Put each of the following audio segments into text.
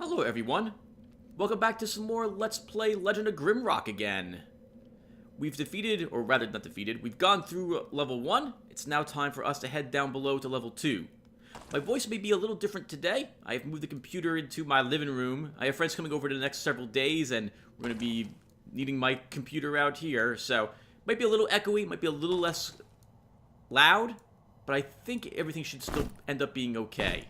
Hello everyone, welcome back to some more Let's Play Legend of Grimrock again. We've defeated, or rather not defeated, we've gone through level 1, it's now time for us to head down below to level 2. My voice may be a little different today. I have moved the computer into my living room. I have friends coming over the next several days and we're going to be needing my computer out here, so might be a little echoey, might be a little less loud, but I think everything should still end up being okay.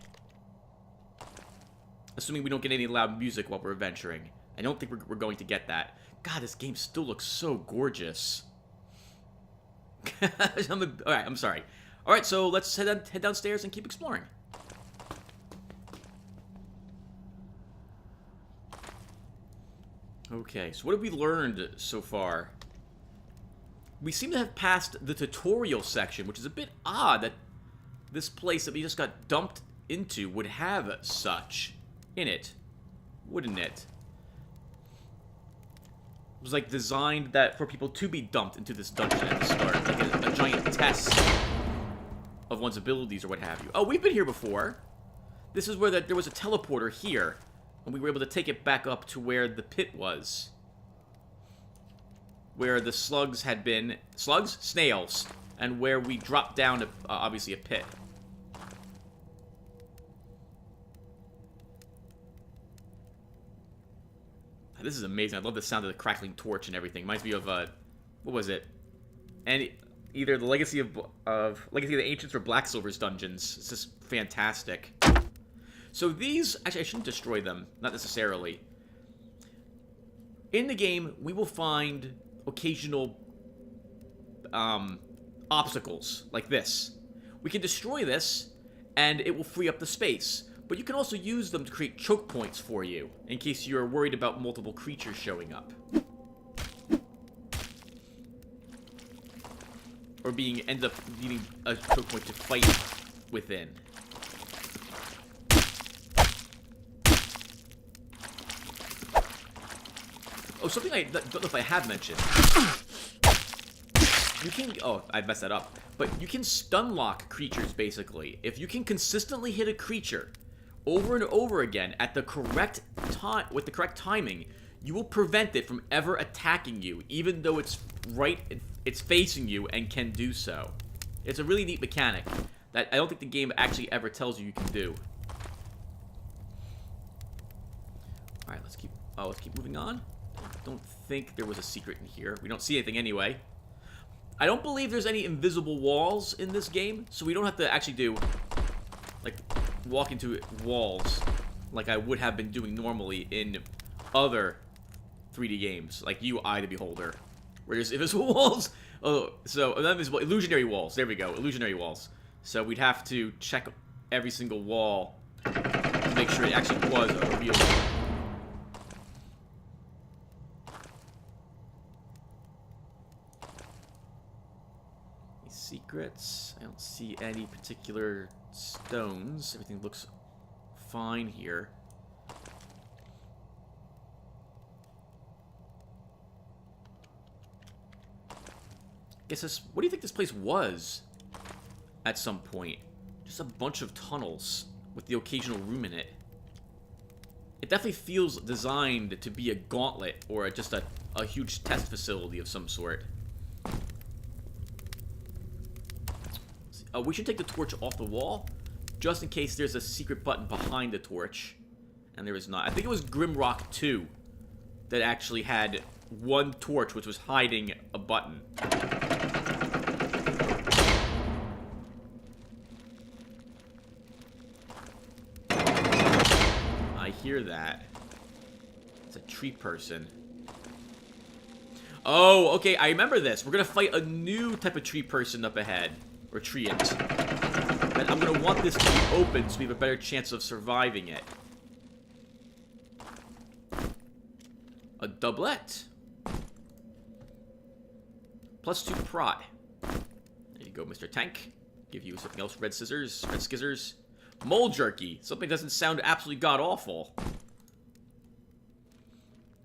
Assuming we don't get any loud music while we're adventuring. I don't think we're going to get that. God, this game still looks so gorgeous. Alright, I'm sorry. Alright, so let's head downstairs and keep exploring. Okay, so what have we learned so far? We seem to have passed the tutorial section, which is a bit odd that this place that we just got dumped into would have such in it, wouldn't it? It was like designed that for people to be dumped into this dungeon at the start, like a giant test of one's abilities or what have you. Oh, we've been here before. This is where there was a teleporter here, and we were able to take it back up to where the pit was, where the slugs had been snails, and where we dropped down to obviously a pit. This is amazing. I love the sound of the crackling torch and everything. Reminds me of, what was it? And either the Legacy of the Ancients or Black Silver's dungeons. It's just fantastic. So these, actually I shouldn't destroy them, not necessarily. In the game, we will find occasional obstacles like this. We can destroy this, and it will free up the space. But you can also use them to create choke points for you, in case you're worried about multiple creatures showing up. Or end up needing a choke point to fight within. Oh, something I don't know if I have mentioned. You can, oh, I messed that up. But you can stun lock creatures, basically. If you can consistently hit a creature over and over again at the correct time, with the correct timing, you will prevent it from ever attacking you, even though it's facing you and can do so. It's a really neat mechanic that I don't think the game actually ever tells you can do. All right, let's keep moving on. I don't think there was a secret in here. We don't see anything anyway. I don't believe there's any invisible walls in this game, so we don't have to actually do like walk into walls like I would have been doing normally in other 3D games, like UI the Beholder, where there's invisible walls. Oh, so invisible illusionary walls. There we go, illusionary walls. So we'd have to check every single wall to make sure it actually was a real wall. Secrets. I don't see any particular stones. Everything looks fine here. Guess this. What do you think this place was at some point? Just a bunch of tunnels with the occasional room in it. It definitely feels designed to be a gauntlet or just a huge test facility of some sort. We should take the torch off the wall, just in case there's a secret button behind the torch. And there is not. I think it was Grimrock 2 that actually had one torch, which was hiding a button. I hear that. It's a tree person. Oh, okay, I remember this. We're gonna fight a new type of tree person up ahead. Or treant. And I'm going to want this to be open so we have a better chance of surviving it. A doublet. +2 prot. There you go, Mr. Tank. Give you something else. Red scissors. Red skizzers. Mole jerky. Something doesn't sound absolutely god-awful.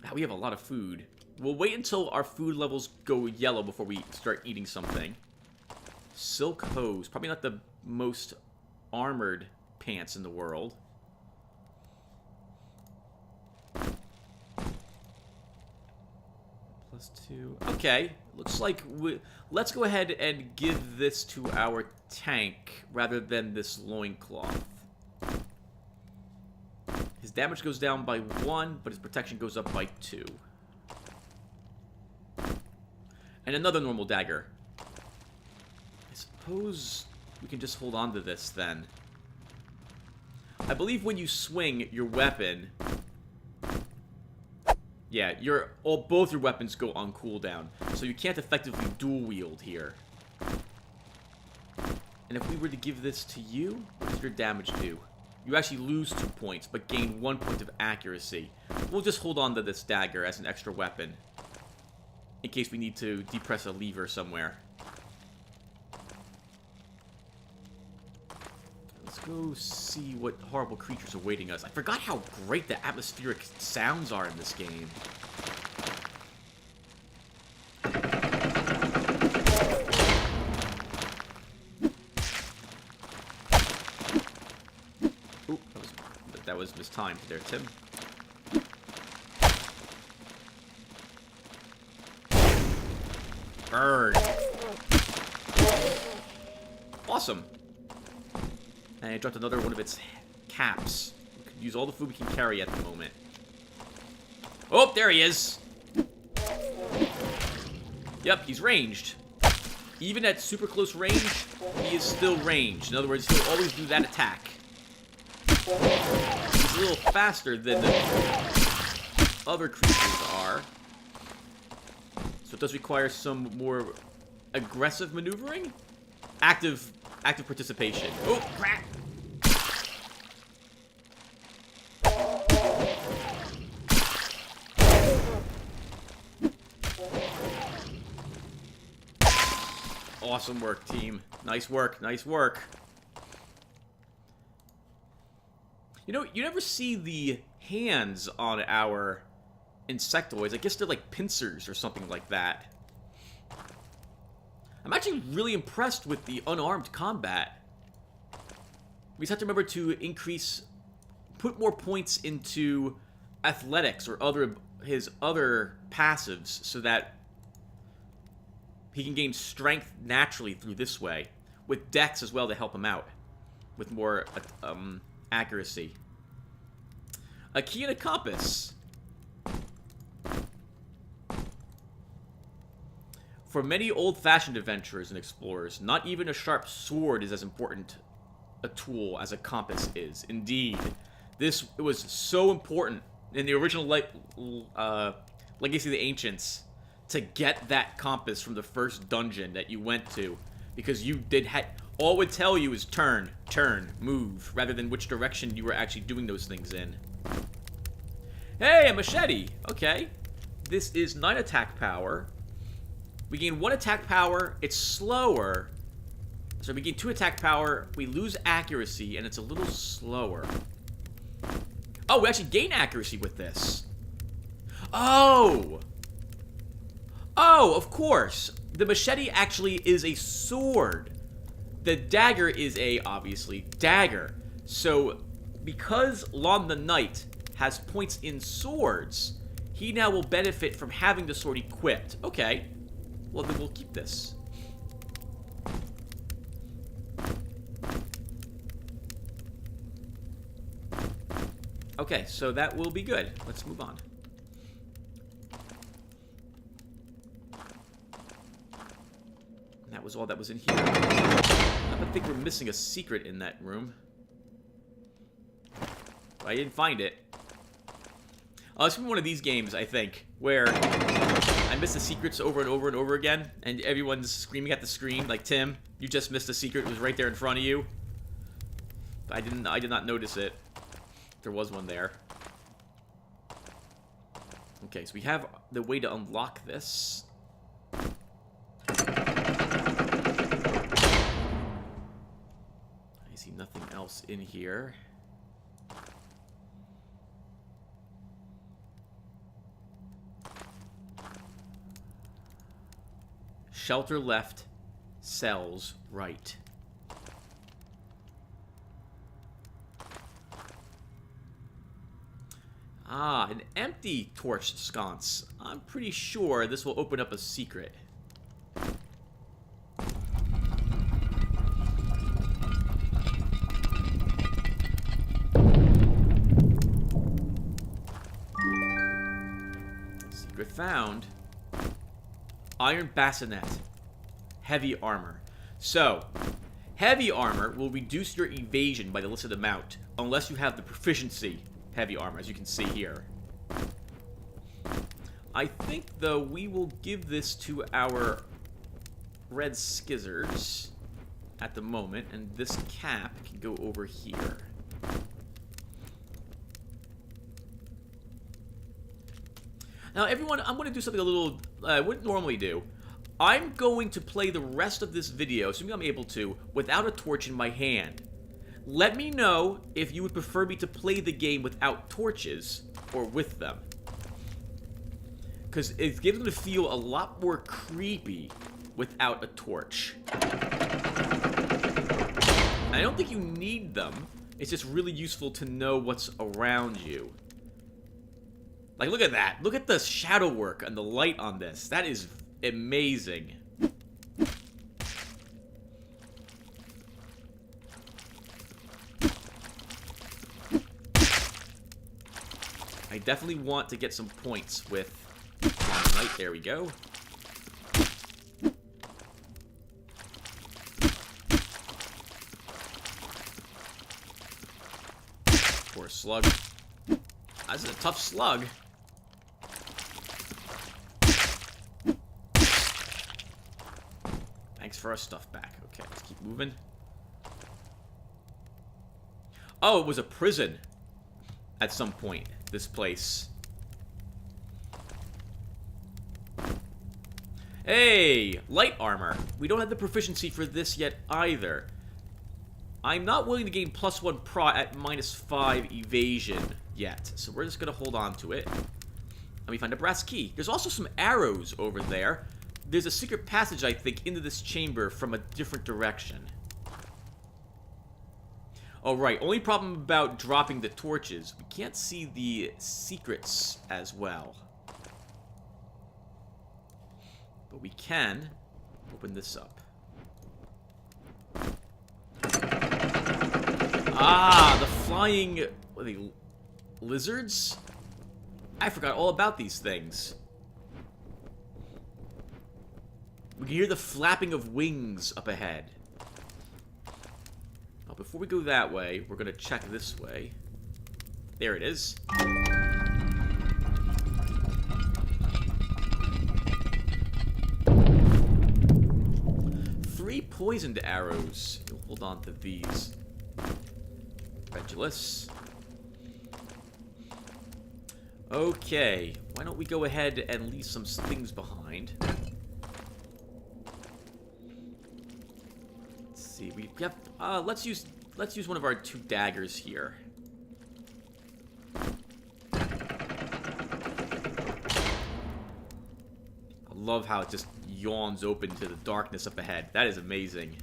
Wow, we have a lot of food. We'll wait until our food levels go yellow before we start eating something. Silk hose. Probably not the most armored pants in the world. +2. Okay, looks like let's go ahead and give this to our tank rather than this loincloth. His damage goes down by 1, but his protection goes up by 2. And another normal dagger. I suppose we can just hold on to this then. I believe when you swing your weapon, yeah, both your weapons go on cooldown, so you can't effectively dual wield here. And if we were to give this to you, what does your damage do? You actually lose 2 points, but gain 1 point of accuracy. We'll just hold on to this dagger as an extra weapon, in case we need to depress a lever somewhere. Let's go see what horrible creatures are awaiting us. I forgot how great the atmospheric sounds are in this game. Oop, that was mistimed there, Tim. Burn. Awesome. And I dropped another one of its caps. We could use all the food we can carry at the moment. Oh, there he is. Yep, he's ranged. Even at super close range, he is still ranged. In other words, he'll always do that attack. He's a little faster than the other creatures are. So it does require some more aggressive maneuvering. Active participation. Oh, crap! Awesome work, team. Nice work, nice work. You know, you never see the hands on our insectoids. I guess they're like pincers or something like that. I'm actually really impressed with the unarmed combat. We just have to remember to put more points into athletics or his other passives so that he can gain strength naturally through this way, with dex as well to help him out with more accuracy. A key and a compass. For many old-fashioned adventurers and explorers, not even a sharp sword is as important a tool as a compass is. Indeed, it was so important in the original Legacy of the Ancients to get that compass from the first dungeon that you went to, because all it would tell you is turn, move, rather than which direction you were actually doing those things in. Hey, a machete! Okay. This is 9 attack power. We gain 1 attack power, it's slower. So we gain 2 attack power, we lose accuracy, and it's a little slower. Oh, we actually gain accuracy with this. Oh! Oh, of course. The machete actually is a sword. The dagger is obviously, dagger. So, because Lon the Knight has points in swords, he now will benefit from having the sword equipped. Okay. Well, then we'll keep this. Okay, so that will be good. Let's move on. That was all that was in here. I think we're missing a secret in that room. I didn't find it. Oh, it's gonna be one of these games, I think, where I miss the secrets over and over and over again, and everyone's screaming at the screen, like, Tim, you just missed a secret, it was right there in front of you. But I did not notice it. There was one there. Okay, so we have the way to unlock this. I see nothing else in here. Shelter left, cells right. Ah, an empty torch sconce. I'm pretty sure this will open up a secret. Secret found. Iron bassinet. Heavy armor. So, heavy armor will reduce your evasion by the listed amount, unless you have the proficiency heavy armor, as you can see here. I think, though, we will give this to our red skizzers at the moment, and this cap can go over here. Now, everyone, I'm going to do something a little I wouldn't normally do. I'm going to play the rest of this video, assuming I'm able to, without a torch in my hand. Let me know if you would prefer me to play the game without torches, or with them. Because it gives them to feel a lot more creepy without a torch. I don't think you need them. It's just really useful to know what's around you. Like, look at that. Look at the shadow work and the light on this. That is amazing. I definitely want to get some points with light. There we go. Poor slug. That's a tough slug. Thanks for our stuff back. Okay, let's keep moving. Oh, it was a prison at some point, this place. Hey, light armor. We don't have the proficiency for this yet either. I'm not willing to gain +1 prot at -5 evasion yet, so we're just gonna hold on to it. Let me find a brass key. There's also some arrows over there. There's a secret passage, I think, into this chamber from a different direction. Oh, right. Only problem about dropping the torches. We can't see the secrets as well. But we can open this up. Ah, the flying... What are they? Lizards? I forgot all about these things. We can hear the flapping of wings up ahead. Now, before we go that way, we're going to check this way. There it is. 3 poisoned arrows. We'll hold on to these. Redulous. Okay, why don't we go ahead and leave some things behind. Let's see, we have let's use one of our 2 daggers here. I love how it just yawns open to the darkness up ahead. That is amazing.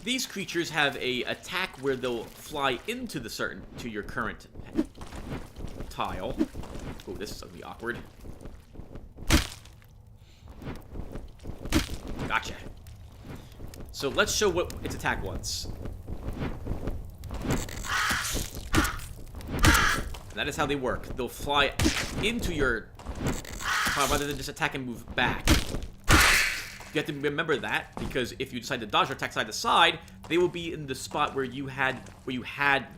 These creatures have a attack where they'll fly into to your current tile. Oh, this is gonna be awkward. Gotcha. So let's show what its attack was. And that is how they work. They'll fly into your tile rather than just attack and move back. You have to remember that, because if you decide to dodge or attack side to side, they will be in the spot where you had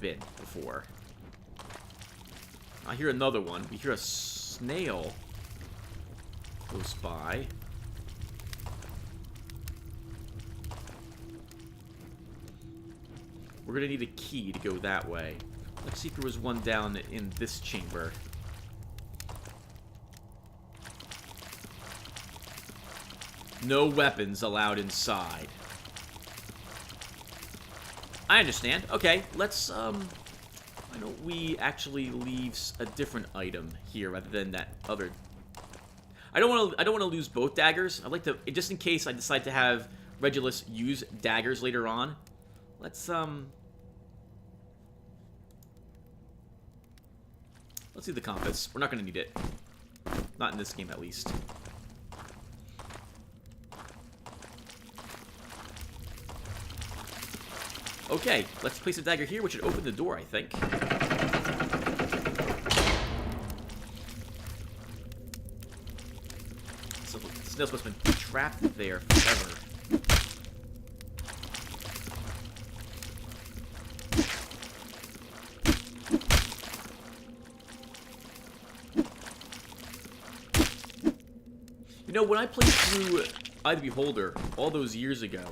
been before. I hear another one. We hear a snail close by. We're gonna need a key to go that way. Let's see if there was one down in this chamber. No weapons allowed inside. I understand. Okay, let's, why don't we actually leave a different item here rather than that other... I don't want to lose both daggers. I'd like to, just in case I decide to have Regulus use daggers later on. Let's do the compass. We're not going to need it. Not in this game, at least. Okay, let's place a dagger here, which should open the door, I think. So the snails must have been trapped there forever. You know, when I played through Eye of the Beholder all those years ago,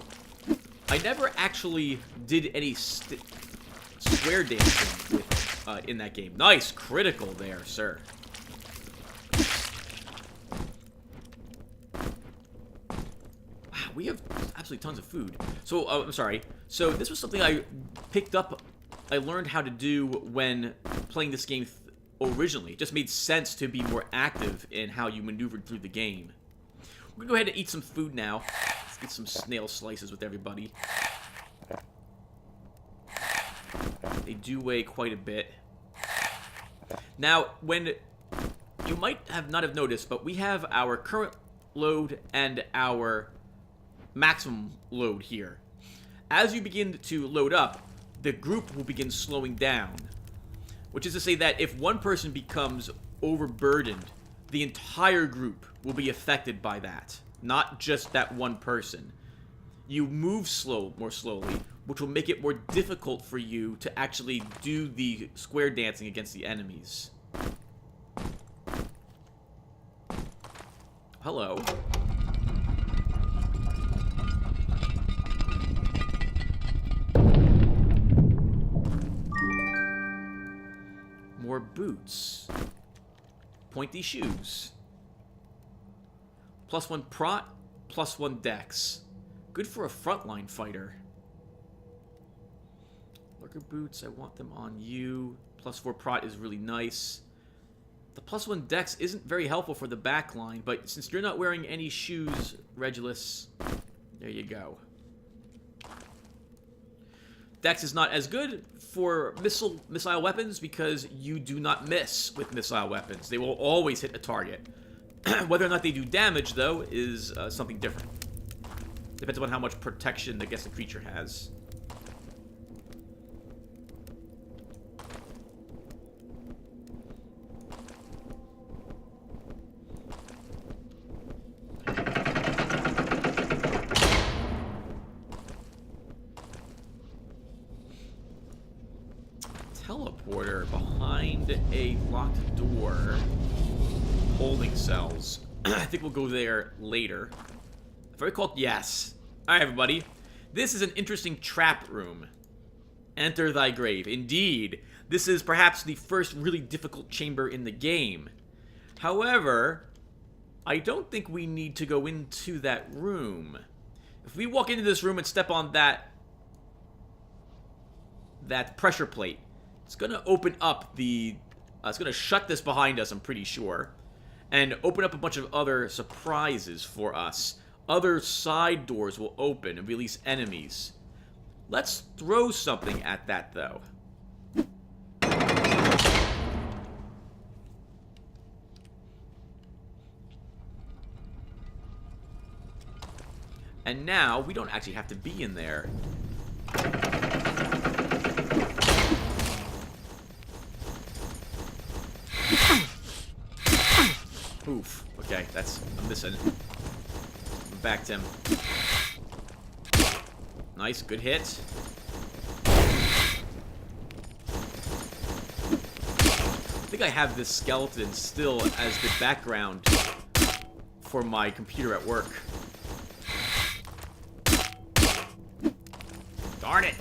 I never actually did any square dancing with, in that game. Nice critical there, sir. Wow, we have absolutely tons of food. So, I'm sorry. So, this was something I picked up, I learned how to do when playing this game originally. It just made sense to be more active in how you maneuvered through the game. We're gonna go ahead and eat some food now. Let's get some snail slices with everybody. They do weigh quite a bit. Now, when you might not have noticed, but we have our current load and our maximum load here. As you begin to load up, the group will begin slowing down. Which is to say that if one person becomes overburdened, the entire group will be affected by that, not just that one person. You move more slowly, which will make it more difficult for you to actually do the square dancing against the enemies. Hello. More boots. Pointy shoes. +1 prot, +1 dex. Good for a frontline fighter. Lurker boots, I want them on you. +4 prot is really nice. The +1 dex isn't very helpful for the back line, but since you're not wearing any shoes, Regulus, there you go. Dex is not as good for missile weapons because you do not miss with missile weapons. They will always hit a target. Whether or not they do damage, though, is something different. Depends on how much protection, I guess, the creature has. Teleporter behind a locked door. Holding cells. I think we'll go there later. If I recall, yes. Alright, everybody. This is an interesting trap room. Enter thy grave. Indeed, this is perhaps the first really difficult chamber in the game. However, I don't think we need to go into that room. If we walk into this room and step on that pressure plate, it's going to open up the... it's going to shut this behind us, I'm pretty sure. And open up a bunch of other surprises for us. Other side doors will open and release enemies. Let's throw something at that, though. And now, we don't actually have to be in there. Oof. Okay, I'm missing. Backed him. Nice, good hit. I think I have this skeleton still as the background for my computer at work. Darn it!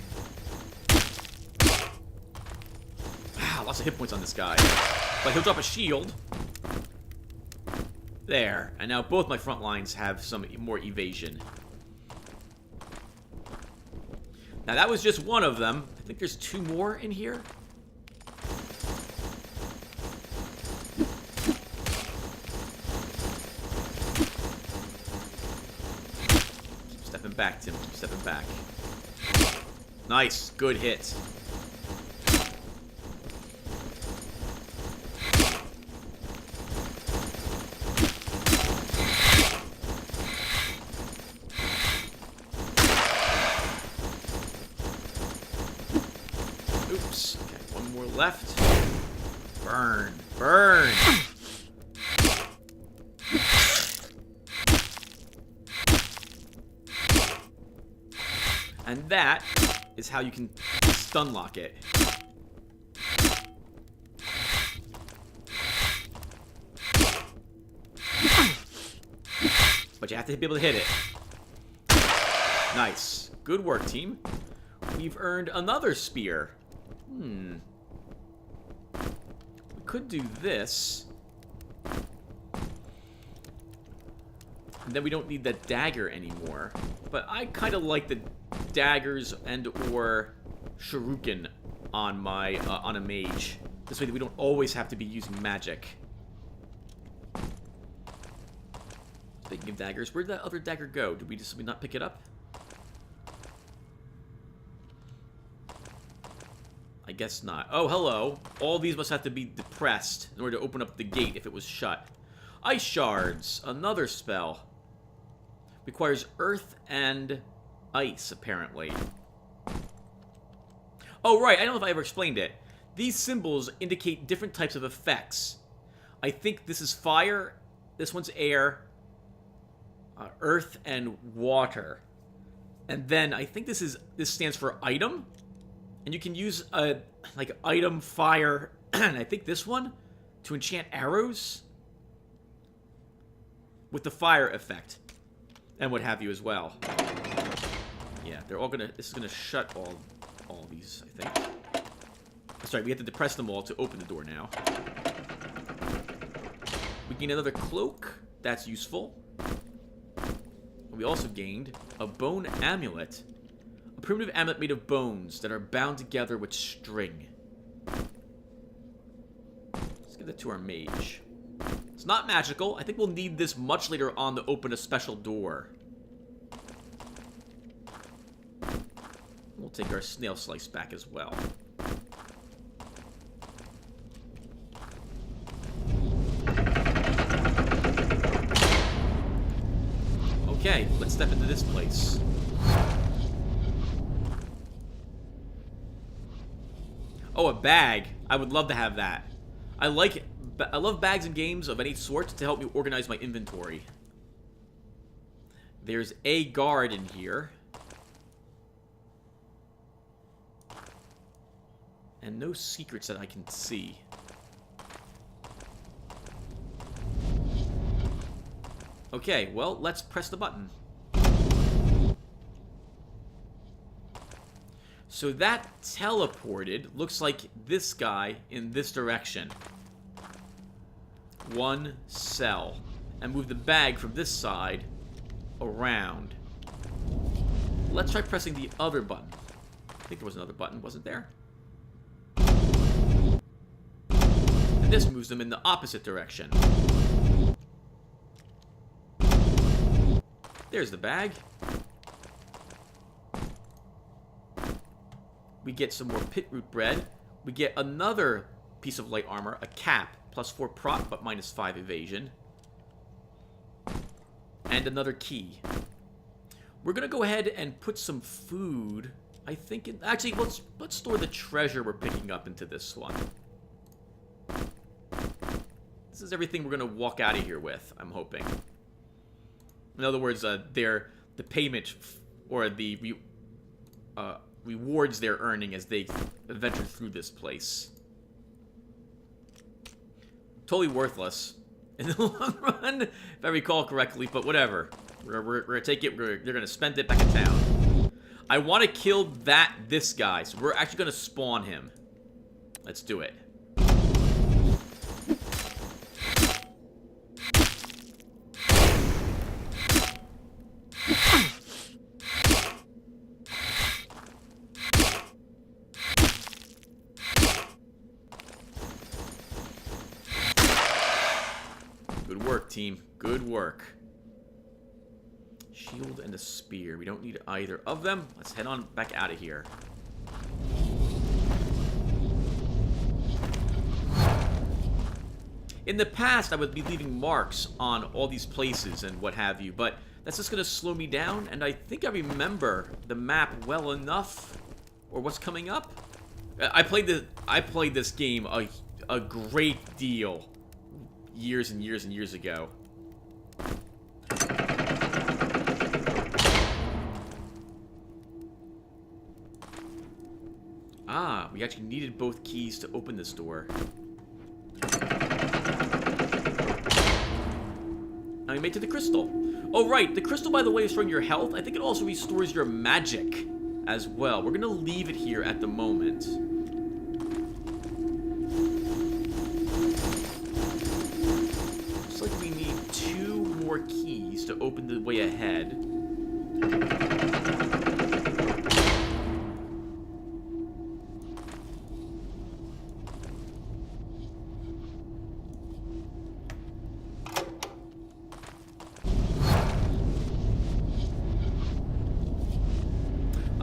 Ah, lots of hit points on this guy. But he'll drop a shield. There. And now both my front lines have some more evasion. Now that was just one of them. I think there's 2 more in here. back, Tim. Keep stepping back. Nice. Good hit. Oops. Okay, one more left. Burn. Burn. And that is how you can stun lock it. But you have to be able to hit it. Nice. Good work, team. We've earned another spear. We could do this. And then we don't need that dagger anymore. But I kind of like the daggers and or shuriken on my on a mage. This way that we don't always have to be using magic. Speaking of daggers, where did that other dagger go? Did we just not pick it up? I guess not. Oh, hello. All these must have to be depressed in order to open up the gate if it was shut. Ice shards. Another spell. Requires earth and ice, apparently. Oh, right. I don't know if I ever explained it. These symbols indicate different types of effects. I think this is fire. This one's air. Earth and water. And then I think this stands for item. And you can use like item, fire, and I think this one to enchant arrows with the fire effect and what have you as well. Yeah, they're all gonna. This is gonna shut all these. I think. That's right. We have to depress them all to open the door now. We gain another cloak. That's useful. We also gained a bone amulet. A primitive amulet made of bones that are bound together with string. Let's give that to our mage. It's not magical. I think we'll need this much later on to open a special door. We'll take our snail slice back as well. Okay, let's step into this place. Oh, a bag. I would love to have that. I love bags in games of any sort to help me organize my inventory. There's a guard in here. And no secrets that I can see. Okay, well, let's press the button. So that teleported, looks like this guy in this direction. One cell. And move the bag from this side around. Let's try pressing the other button. I think there was another button, wasn't there? And this moves them in the opposite direction. There's the bag. We get some more pit root bread. We get another piece of light armor, a cap, +4 prot, but -5 evasion. And another key. We're gonna go ahead and put some food. I think. Actually, let's store the treasure we're picking up into this one. This is everything we're gonna walk out of here with. I'm hoping. In other words, the payment or the rewards they're earning as they venture through this place. Totally worthless in the long run, if I recall correctly, but whatever. We're gonna take it. They're gonna spend it back in town. I want to kill this guy, so we're actually gonna spawn him. Let's do it. Good work, team. Good work. Shield and a spear. We don't need either of them. Let's head on back out of here. In the past, I would be leaving marks on all these places and what have you, but that's just going to slow me down, and I think I remember the map well enough, or what's coming up. I played this game a great deal years and years and years ago. Ah, we actually needed both keys to open this door. Now we made it to the crystal. Oh, right. The crystal, by the way, is restoring your health. I think it also restores your magic as well. We're going to leave it here at the moment. Looks like we need 2 more keys to open the way ahead.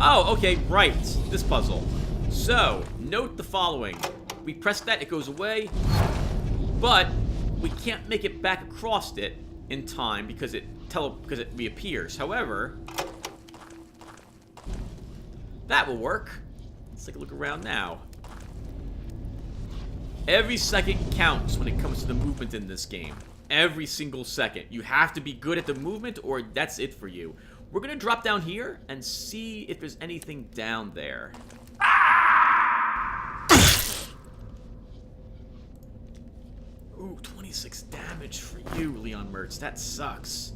Oh, okay, right. This puzzle. So, note the following. We press that, it goes away, but we can't make it back across it in time because it reappears. However, that will work. Let's take a look around now. Every second counts when it comes to the movement in this game. Every single second. You have to be good at the movement or that's it for you. We're going to drop down here and see if there's anything down there. Ooh, 26 damage for you, Leon Mertz. That sucks.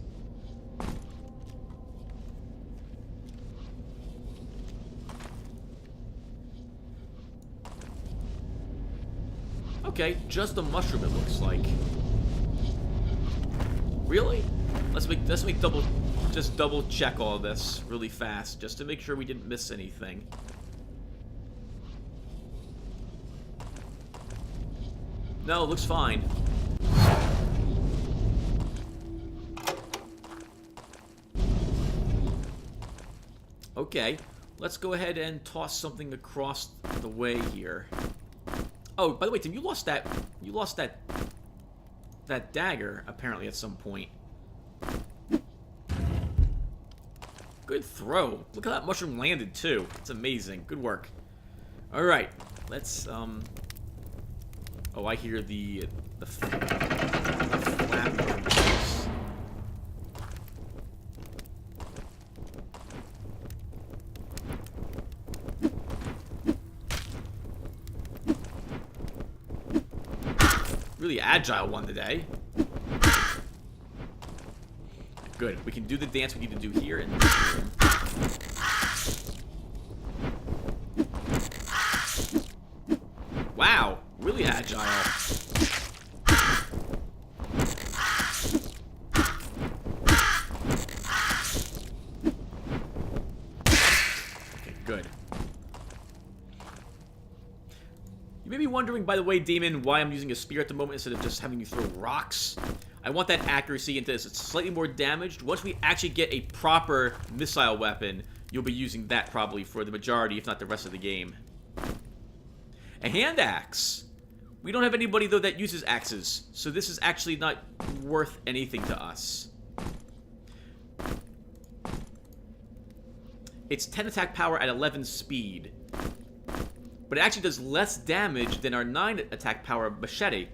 Okay, just a mushroom it looks like. Really? Let's double check all this really fast, just to make sure we didn't miss anything. No, it looks fine. Okay, let's go ahead and toss something across the way here. Oh, by the way, Tim, you lost that dagger apparently at some point. Good throw. Look how that mushroom landed, too. It's amazing. Good work. Alright. Let's, Oh, I hear the flap noise. Really agile one today. Good. We can do the dance we need to do here in this room. Wow. Really agile. Okay, good. You may be wondering, by the way, Demon, why I'm using a spear at the moment instead of just having you throw rocks. I want that accuracy into this. It's slightly more damaged. Once we actually get a proper missile weapon, you'll be using that probably for the majority, if not the rest of the game. A hand axe. We don't have anybody, though, that uses axes, so this is actually not worth anything to us. It's 10 attack power at 11 speed. But it actually does less damage than our 9 attack power machete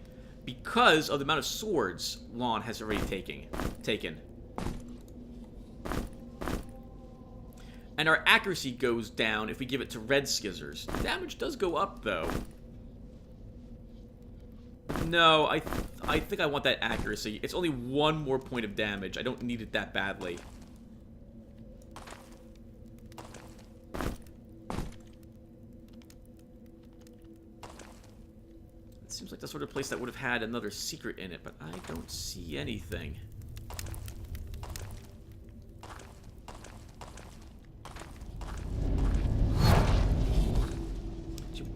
because of the amount of swords Lon has already taken. And our accuracy goes down if we give it to red skizzers. The damage does go up, though. No, I think I want that accuracy. It's only 1 more point of damage. I don't need it that badly. It seems like the sort of place that would have had another secret in it, but I don't see anything.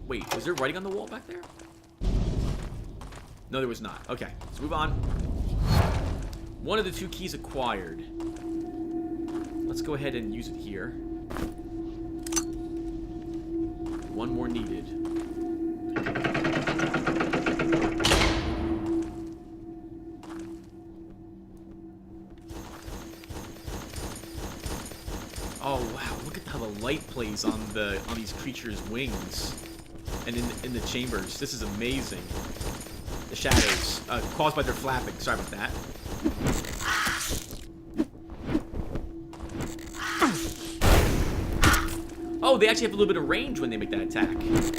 Wait, was there writing on the wall back there? No, there was not. Okay, let's move on. One of the 2 keys acquired. let's go ahead and use it here. One more needed. Oh wow, look at how the light plays on these creatures' wings and in the chambers. This is amazing. The shadows caused by their flapping. Sorry about that. Oh, they actually have a little bit of range when they make that attack. This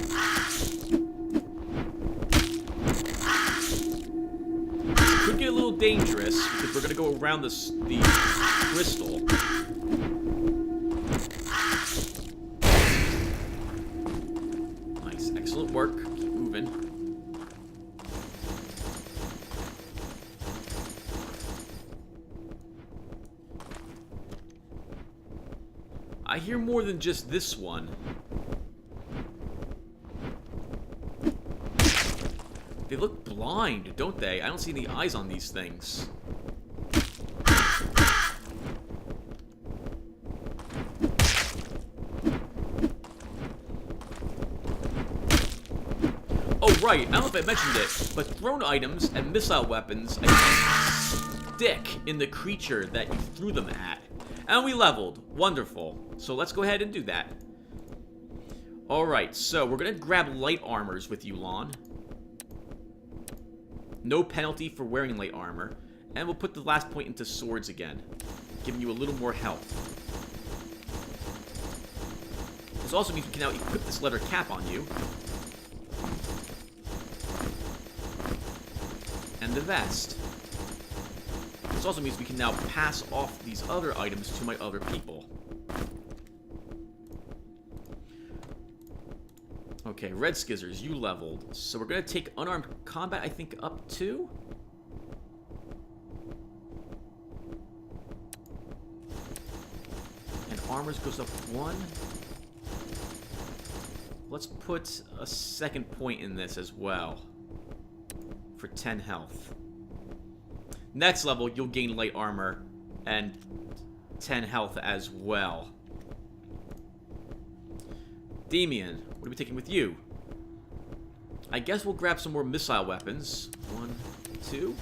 could get a little dangerous because we're going to go around the crystal. Nice, excellent work. Keep moving. I hear more than just this one. They look blind, don't they? I don't see any eyes on these things. Oh, right. I don't know if I mentioned it, but thrown items and missile weapons stick in the creature that you threw them at. And we leveled. Wonderful. So let's go ahead and do that. Alright, so we're going to grab light armors with you, Lon. No penalty for wearing light armor. And we'll put the last point into swords again, giving you a little more health. This also means we can now equip this leather cap on you. And the vest. This also means we can now pass off these other items to my other people. Okay, Red Skizzers, you leveled. So we're going to take unarmed combat, I think, up 2? And armors goes up 1. Let's put a second point in this as well. For 10 health. Next level, you'll gain light armor and 10 health as well. Damien, what are we taking with you? I guess we'll grab some more missile weapons. 1, 2.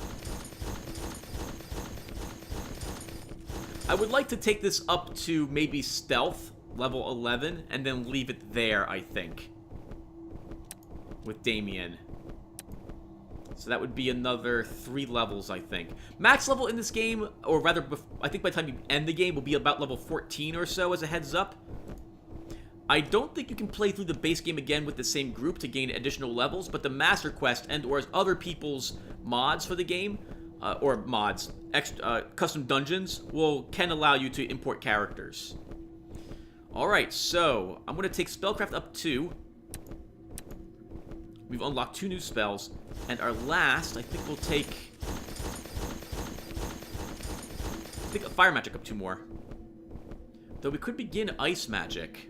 I would like to take this up to maybe stealth, level 11, and then leave it there, I think. With Damien. So that would be another 3 levels, I think. Max level in this game, or rather, I think by the time you end the game, will be about level 14 or so, as a heads up. I don't think you can play through the base game again with the same group to gain additional levels, but the Master Quest and or other people's mods for the game, custom dungeons, can allow you to import characters. Alright, so I'm going to take Spellcraft up 2. We've unlocked 2 new spells. And our last, I think we'll take... a Fire Magic up 2 more. Though we could begin Ice Magic.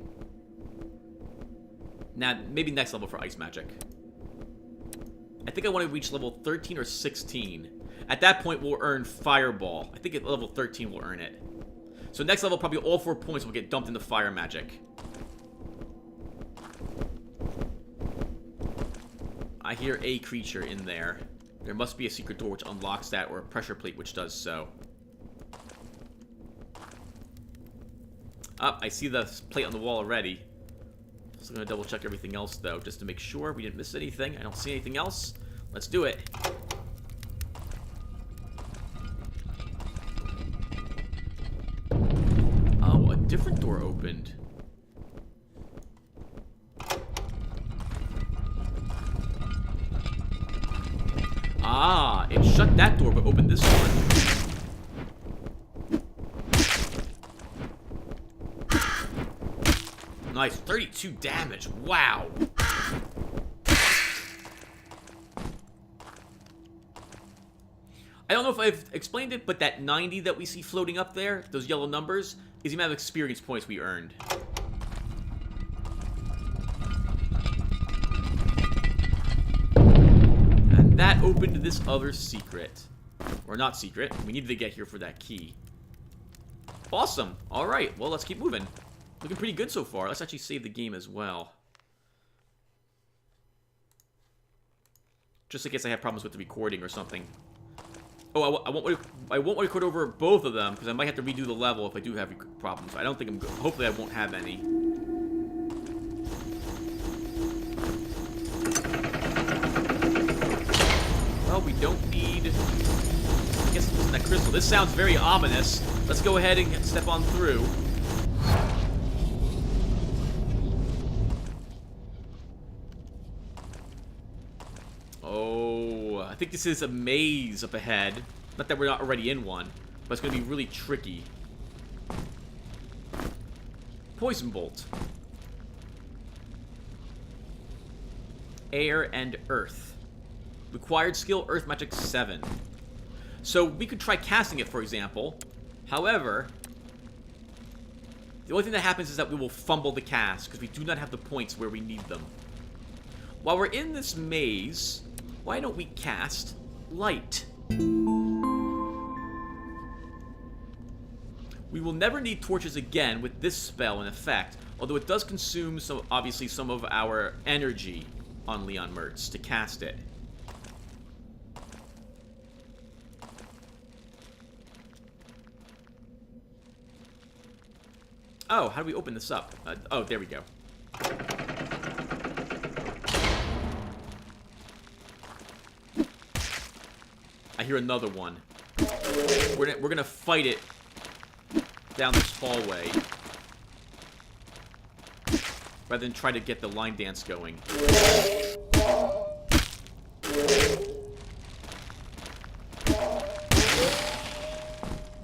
Nah, maybe next level for Ice Magic. I think I want to reach level 13 or 16. At that point, we'll earn Fireball. I think at level 13 we'll earn it. So next level, probably all 4 points will get dumped into Fire Magic. I hear a creature in there. There must be a secret door which unlocks that, or a pressure plate which does so. I see the plate on the wall already. Just gonna double check everything else though, just to make sure we didn't miss anything. I don't see anything else. Let's do it. Oh, a different door opened. Ah, it shut that door but opened this one. Nice, 32 damage. Wow. I don't know if I've explained it, but that 90 that we see floating up there, those yellow numbers, is the amount of experience points we earned. And that opened this other secret. Or not secret. We needed to get here for that key. Awesome. All right. Well, let's keep moving. Looking pretty good so far. Let's actually save the game as well. Just in case I have problems with the recording or something. Oh, I won't record over both of them because I might have to redo the level if I do have problems. I don't think I'm good. Hopefully I won't have any. Well, we don't need... I guess it's that crystal. This sounds very ominous. Let's go ahead and step on through. Oh, I think this is a maze up ahead. Not that we're not already in one, but it's going to be really tricky. Poison Bolt. Air and Earth. Required skill, Earth Magic 7. So we could try casting it, for example. However, the only thing that happens is that we will fumble the cast because we do not have the points where we need them. While we're in this maze, why don't we cast Light? We will never need torches again with this spell in effect, although it does consume obviously some of our energy on Leon Mertz to cast it. Oh, how do we open this up? Oh, there we go. I hear another one. We're gonna fight it down this hallway rather than try to get the line dance going.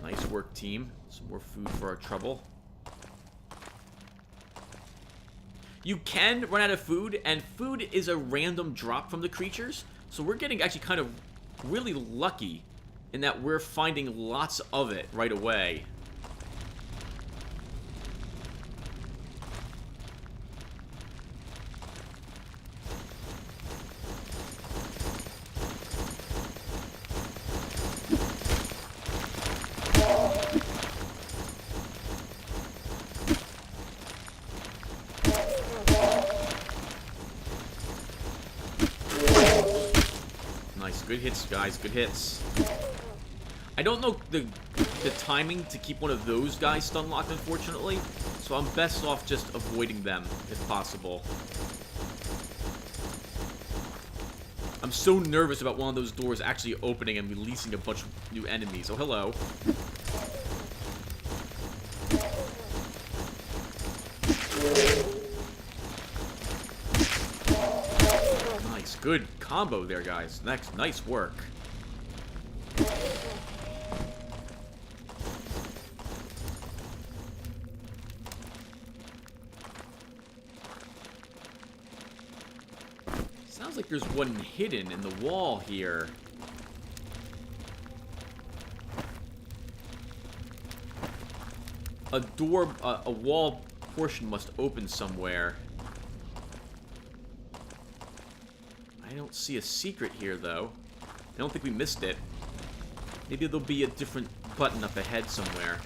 Nice work, team. Some more food for our trouble. You can run out of food, and food is a random drop from the creatures, so we're getting actually kind of really lucky in that we're finding lots of it right away. Good hits, guys. Good hits. I don't know the timing to keep one of those guys stun locked, unfortunately. So I'm best off just avoiding them, if possible. I'm so nervous about one of those doors actually opening and releasing a bunch of new enemies. Oh, hello. Good combo there, guys. Nice work. Sounds like there's one hidden in the wall here. A door, a wall portion must open somewhere. I don't see a secret here, though. I don't think we missed it. Maybe there'll be a different button up ahead somewhere.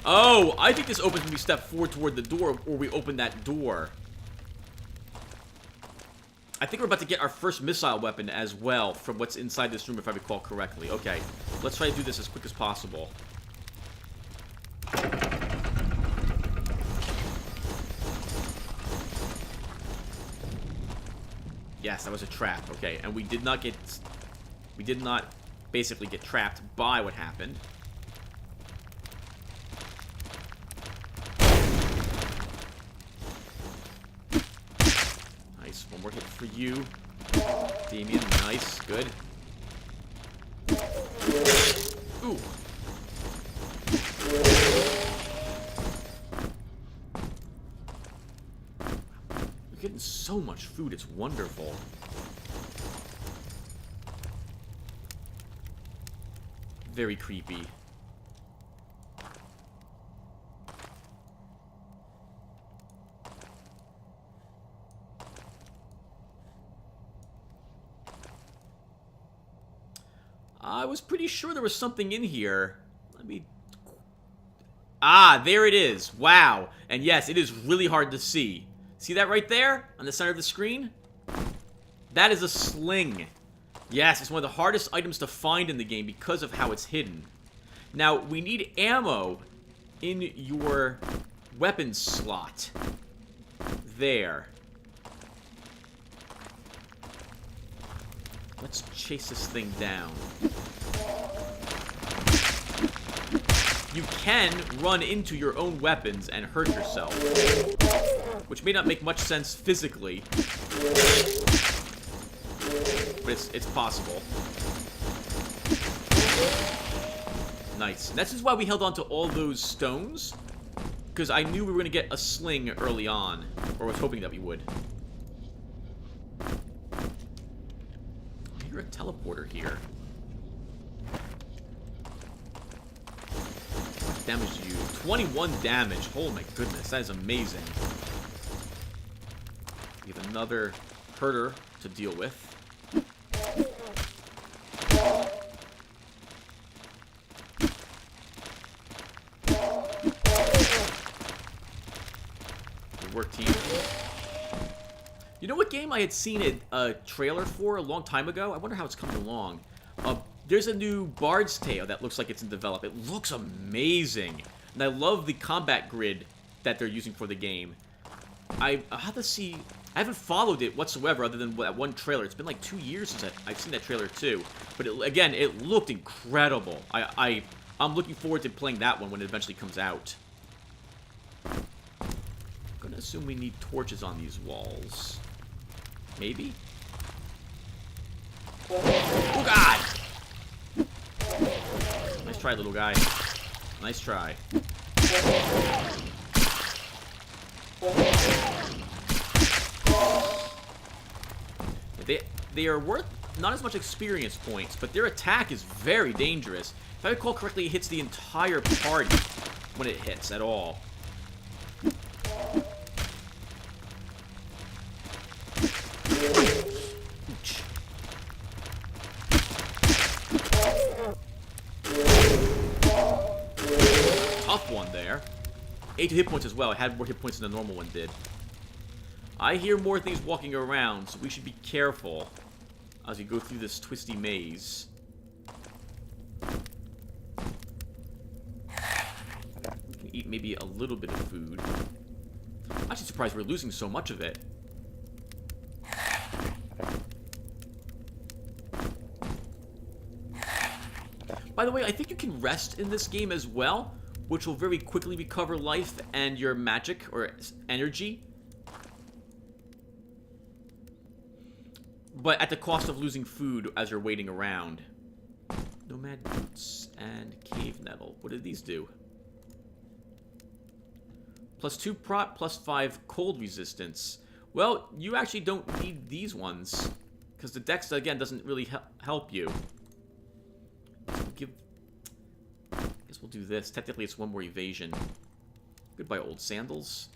Oh, I think this opens when we step forward toward the door, or we open that door. I think we're about to get our first missile weapon as well from what's inside this room, if I recall correctly. Okay, let's try to do this as quick as possible. Yes, that was a trap. Okay, and we did not basically get trapped by what happened. Nice. One more hit for you, Damien. Nice. Good. Ooh. We're getting so much food. It's wonderful. Very creepy. I was pretty sure there was something in here. Let me Ah, there it is. Wow. And yes, it is really hard to see. See that right there on the center of the screen? That is a sling. Yes, it's one of the hardest items to find in the game because of how it's hidden. Now, we need ammo in your weapons slot. There. Let's chase this thing down. You can run into your own weapons and hurt yourself, which may not make much sense physically, but it's possible. Nice. And this is why we held on to all those stones, because I knew we were going to get a sling early on, or was hoping that we would. I hear a teleporter here. Damage to you. 21 damage. Oh my goodness, that is amazing. We have another herder to deal with. Good work, team. You know what game I had seen a trailer for a long time ago? I wonder how it's coming along. There's a new Bard's Tale that looks like it's in development. It looks amazing. And I love the combat grid that they're using for the game. I have to see... I haven't followed it whatsoever other than that one trailer. It's been like 2 years since I've seen that trailer too. But again, it looked incredible. I'm looking forward to playing that one when it eventually comes out. I'm going to assume we need torches on these walls. Maybe? Oh, God! Nice try, little guy. Nice try. They are worth not as much experience points, but their attack is very dangerous. If I recall correctly, it hits the entire party when it hits at all. Ouch. Tough one there. 8 hit points as well. It had more hit points than the normal one did. I hear more things walking around, so we should be careful as we go through this twisty maze. We can eat maybe a little bit of food. I'm actually surprised we're losing so much of it. By the way, I think you can rest in this game as well, which will very quickly recover life and your magic or energy. But at the cost of losing food as you're waiting around. Nomad boots and cave nettle. What did these do? +2 prot, +5 cold resistance. Well, you actually don't need these ones, because the dex, again, doesn't really help you. I guess we'll do this. Technically, it's 1 more evasion. Goodbye, old sandals.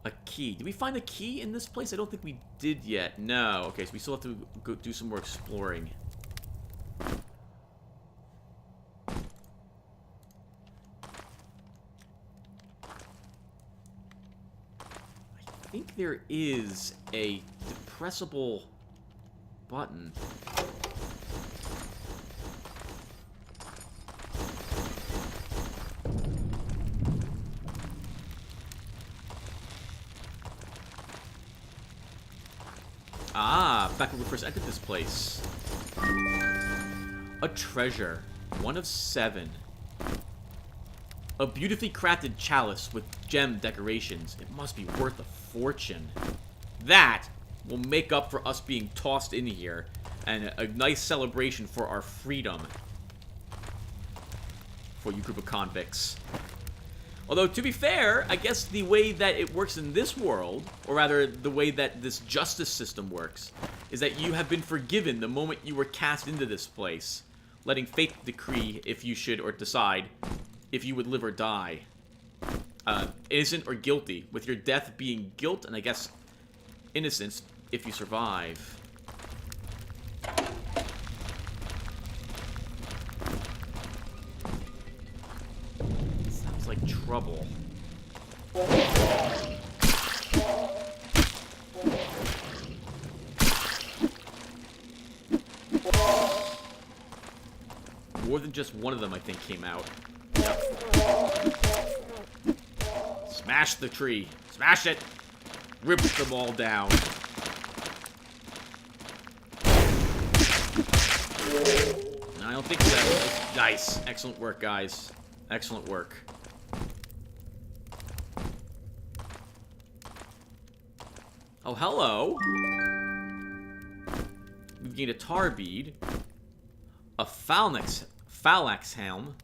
A key. Did we find a key in this place? I don't think we did yet. No. Okay, so we still have to go do some more exploring. I think there is a depressible button. Ah, back when we first entered this place. A treasure. 1 of 7. A beautifully crafted chalice with gem decorations. It must be worth a fortune. That will make up for us being tossed in here. And a nice celebration for our freedom. For you group of convicts. Although, to be fair, I guess the way that it works in this world, or rather, the way that this justice system works, is that you have been forgiven the moment you were cast into this place, letting fate decree if you should, or decide, if you would live or die. Innocent or guilty, with your death being guilt, and I guess innocence if you survive. trouble. More than just one of them, I think, came out. Yep. Smash the tree. Smash it! Rip them all down. No, I don't think so. Nice. Excellent work, guys. Excellent work. Oh, hello. We've gained a tar bead. A phalanx helm.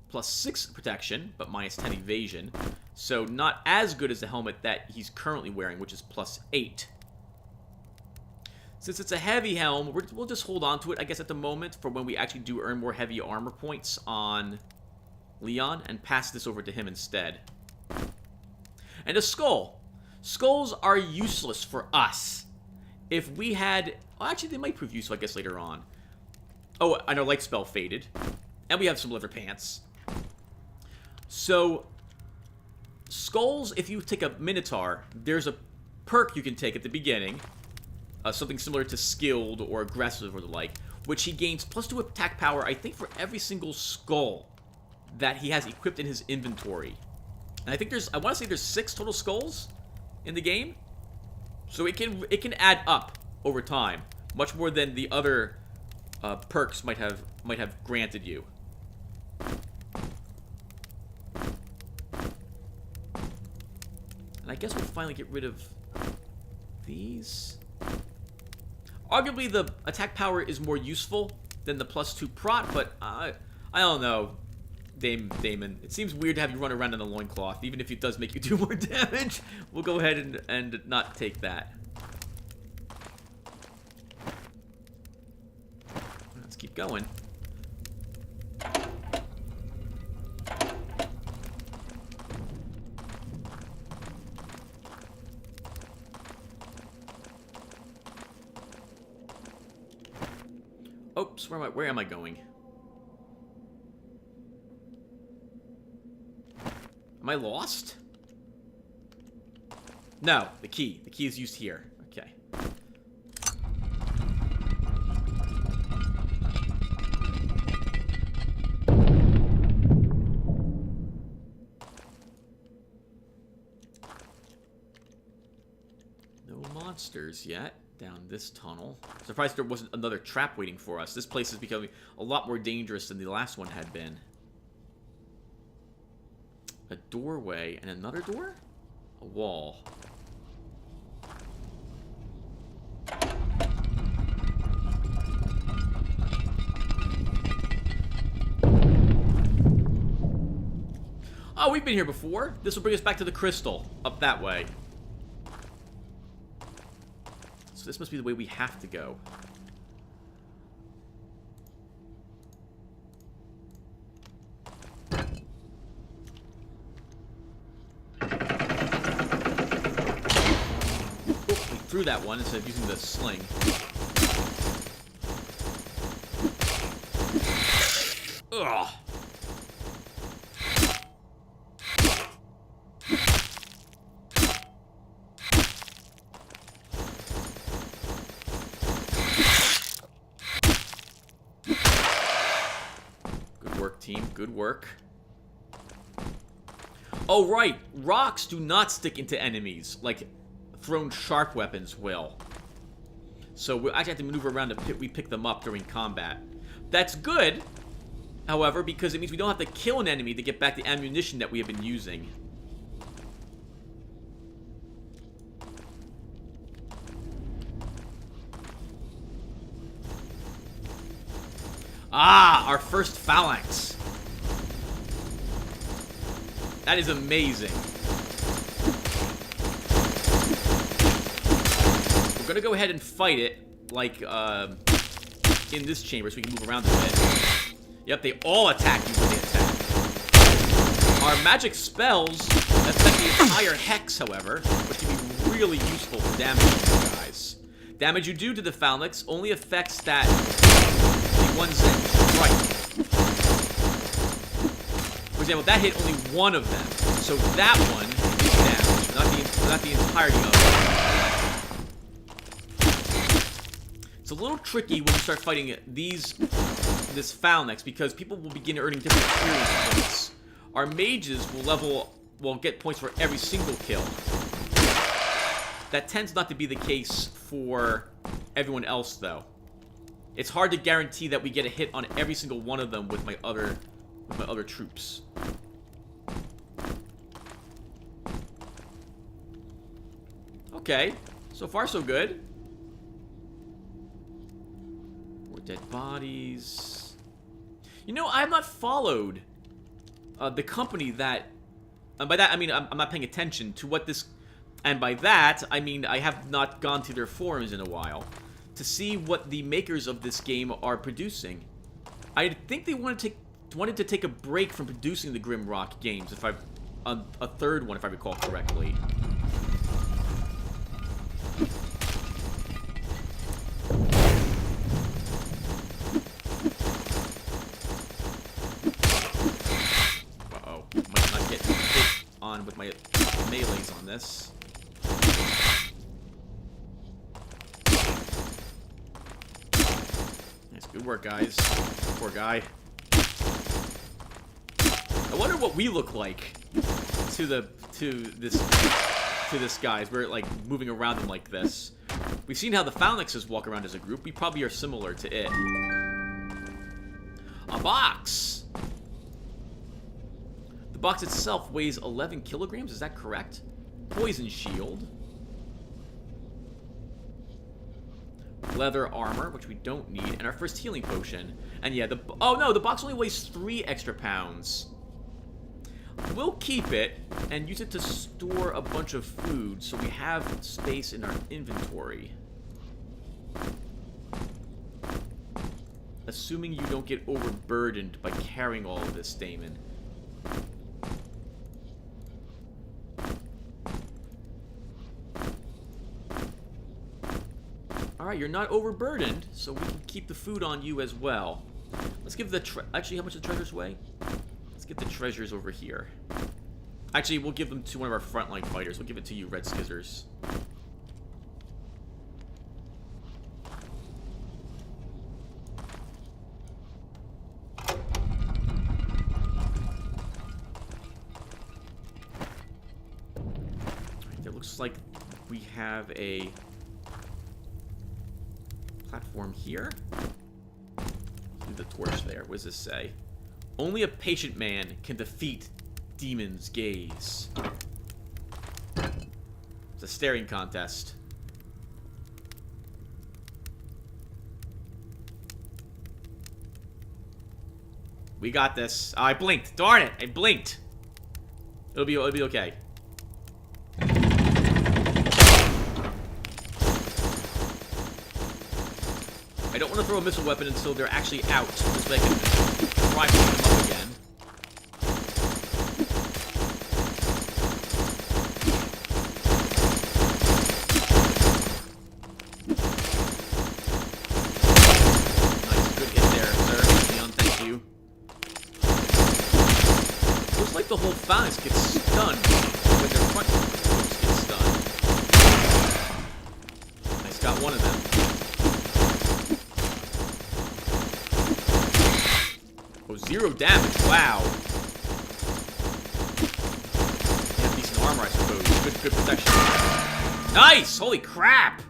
Plus 6 protection, but minus 10 evasion. So not as good as the helmet that he's currently wearing, which is plus 8. Since it's a heavy helm, we'll just hold on to it, I guess, at the moment, for when we actually do earn more heavy armor points on Leon, and pass this over to him instead. And a skull. Skulls are useless for us. If we had... Well, actually, they might prove useful, I guess, later on. Oh, and our light spell faded. And we have some leather pants. So, skulls, if you take a Minotaur, there's a perk you can take at the beginning. Something similar to skilled or aggressive or the like. Which he gains plus 2 attack power, I think, for every single skull that he has equipped in his inventory. And I think I want to say there's 6 total skulls in the game. So it can add up over time. Much more than the other perks might have granted you. And I guess we'll finally get rid of these. Arguably, the attack power is more useful than the plus 2 prot, but I don't know, Damon. It seems weird to have you run around in a loincloth, even if it does make you do more damage. We'll go ahead and not take that. Let's keep going. Oops, where am I going? Am I lost? No, the key. The key is used here. Okay. No monsters yet. Down this tunnel. Surprised there wasn't another trap waiting for us. This place is becoming a lot more dangerous than the last one had been. A doorway and another door? A wall. Oh, we've been here before. This will bring us back to the crystal. Up that way. So this must be the way we have to go. We threw that one instead of using the sling. Ugh. Team, good work. Oh, right. Rocks do not stick into enemies like thrown sharp weapons will. So we'll actually have to maneuver around to pick them up during combat. That's good, however, because it means we don't have to kill an enemy to get back the ammunition that we have been using. Ah, our first phalanx. That is amazing. We're gonna go ahead and fight it, like, in this chamber so we can move around a bit. Yep, they all attack you when they attack. Our magic spells affect the entire hex, however, which can be really useful for damaging you guys. Damage you do to the phalanx only affects the ones that strike. example, that hit only one of them. So that one is damaged, not the entirety of it. It's a little tricky when you start fighting this Phalanx, because people will begin earning different experience points. Our mages will get points for every single kill. That tends not to be the case for everyone else, though. It's hard to guarantee that we get a hit on every single one of them with my other troops. Okay, so far so good. More dead bodies. You know, I have not followed the company that... And by that, I mean, I'm not paying attention to what this... And by that, I mean, I have not gone to their forums in a while to see what the makers of this game are producing. I think they wanted to take a break from producing the Grimrock games, a third one, if I recall correctly. Uh-oh. Might not get hit on with my melees on this. Nice, good work, guys. Poor guy. I wonder what we look like to this guy as we're like moving around him like this. We've seen how the Phalanxes walk around as a group. We probably are similar to it. A box. The box itself weighs 11 kilograms. Is that correct? Poison shield. Leather armor, which we don't need, and our first healing potion. And yeah, oh no, the box only weighs 3 extra pounds. We'll keep it and use it to store a bunch of food so we have space in our inventory. Assuming you don't get overburdened by carrying all of this, Damon. Alright, you're not overburdened, so we can keep the food on you as well. Let's give actually, how much do the treasures weigh? Let's get the treasures over here. Actually, we'll give them to one of our frontline fighters. We'll give it to you, Red Skizzers. Alright, it looks like we have a platform here. Do the torch there. What does this say? Only a patient man can defeat Demon's Gaze. It's a staring contest. We got this. Oh, I blinked. Darn it! I blinked. It'll be okay. I don't want to throw a missile weapon until they're actually out. This way I can try picking them up again. Nice, good hit there, sir. Leon, thank you. Looks like the whole Phalanx gets stunned when their front troops get stunned. Nice, got one of them. Oh, 0 damage. Wow. They have decent armor, I suppose. Good protection. Nice! Holy crap!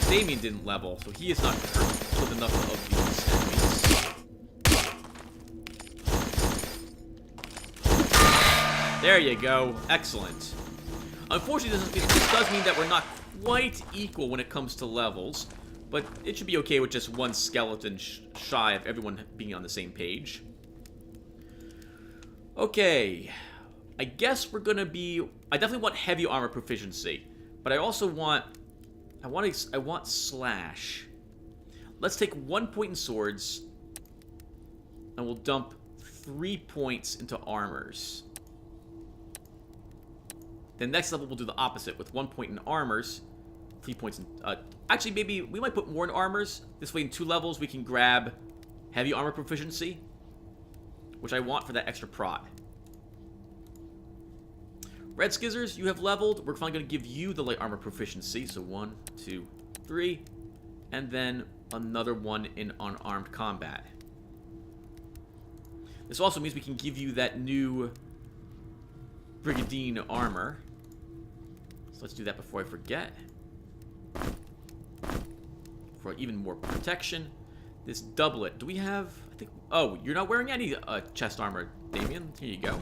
Damien didn't level, so he is not killed enough of these enemies. There you go. Excellent. Unfortunately, this does mean that we're not quite equal when it comes to levels, but it should be okay with just one skeleton shy of everyone being on the same page. Okay, I guess we're gonna be... I definitely want heavy armor proficiency, but I also want... I want slash. Let's take 1 point in swords, and we'll dump 3 points into armors. Then next level we'll do the opposite with 1 point in armors 3 points in... actually, maybe we might put more in armors. This way, in 2 levels, we can grab heavy armor proficiency, which I want for that extra prot. Red Skizzers, you have leveled. We're finally going to give you the light armor proficiency. So 1, 2, 3. And then another one in unarmed combat. This also means we can give you that new Brigandine armor. So let's do that before I forget. For even more protection. This doublet. Do we have... I think... Oh, you're not wearing any chest armor, Damien. Here you go.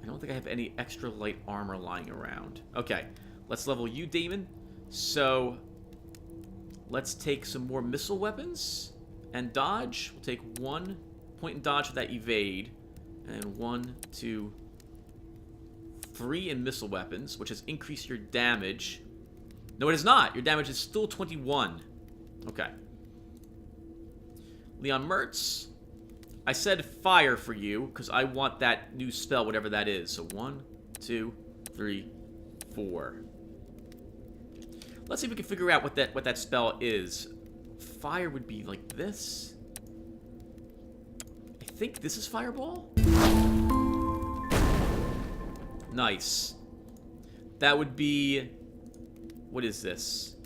I don't think I have any extra light armor lying around. Okay. Let's level you, Damon. So... let's take some more missile weapons. And dodge. We'll take 1 point in dodge for that evade. And 1, 2... 3 in missile weapons, which has increased your damage. No, it is not. Your damage is still 21. Okay. Leon Mertz. I said fire for you, because I want that new spell, whatever that is. So 1, 2, 3, 4. Let's see if we can figure out what that spell is. Fire would be like this. I think this is Fireball. Nice. That would be... what is this?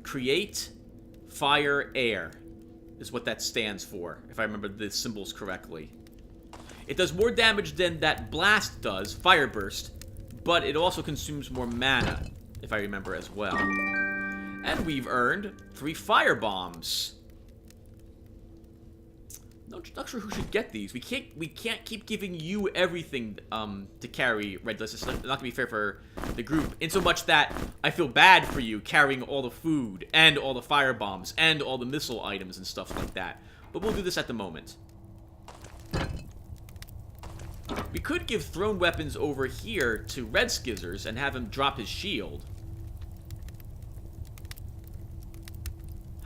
Create Fire Air is what that stands for, if I remember the symbols correctly. It does more damage than that blast does, Fire Burst, but it also consumes more mana, if I remember as well. And we've earned 3 Fire Bombs. Not sure who should get these. We can't keep giving you everything to carry, Redless. It's not gonna be fair for the group. In so much that I feel bad for you carrying all the food and all the fire bombs and all the missile items and stuff like that. But we'll do this at the moment. We could give thrown weapons over here to Red Skizzers and have him drop his shield.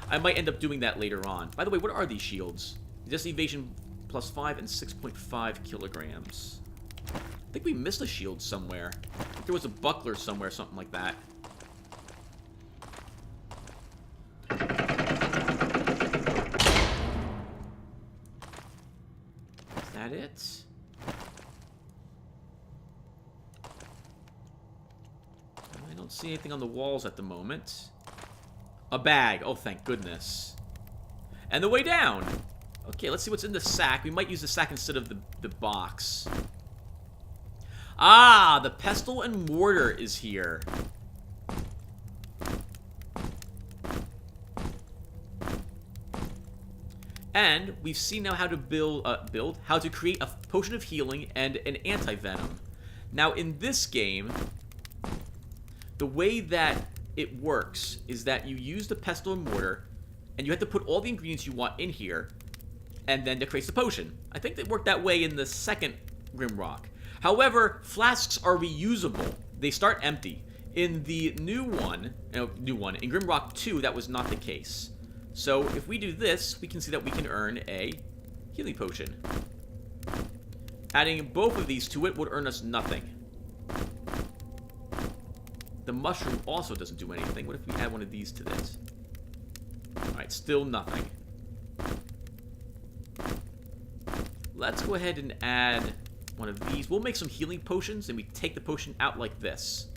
I might end up doing that later on. By the way, what are these shields? Just evasion plus 5 and 6.5 kilograms. I think we missed a shield somewhere. I think there was a buckler somewhere, something like that. Is that it? I don't see anything on the walls at the moment. A bag. Oh, thank goodness. And the way down. Okay, let's see what's in the sack. We might use the sack instead of the box. Ah, the pestle and mortar is here. And we've seen now how to how to create a potion of healing and an anti-venom. Now, in this game, the way that it works is that you use the pestle and mortar, and you have to put all the ingredients you want in here, and then it creates the potion. I think it worked that way in the second Grimrock. However, flasks are reusable. They start empty. In the new one, in Grimrock 2, that was not the case. So if we do this, we can see that we can earn a healing potion. Adding both of these to it would earn us nothing. The mushroom also doesn't do anything. What if we add one of these to this? Alright, still nothing. Let's go ahead and add one of these. We'll make some healing potions, and we take the potion out like this.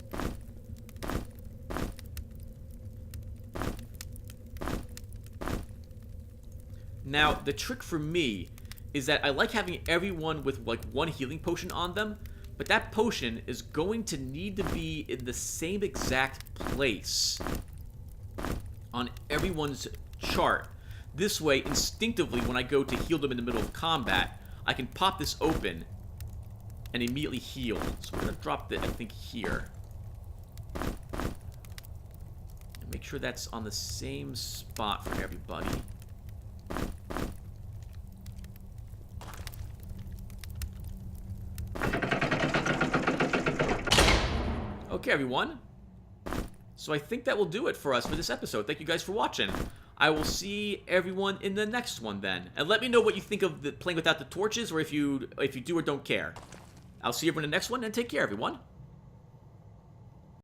Now, the trick for me is that I like having everyone with, like, 1 healing potion on them, but that potion is going to need to be in the same exact place on everyone's chart. This way, instinctively, when I go to heal them in the middle of combat, I can pop this open and immediately heal. So we're going to drop it, I think, here. And make sure that's on the same spot for everybody. Okay, everyone. So I think that will do it for us for this episode. Thank you guys for watching. I will see everyone in the next one then. And let me know what you think of playing without the torches, or if you do or don't care. I'll see everyone in the next one, and take care, everyone.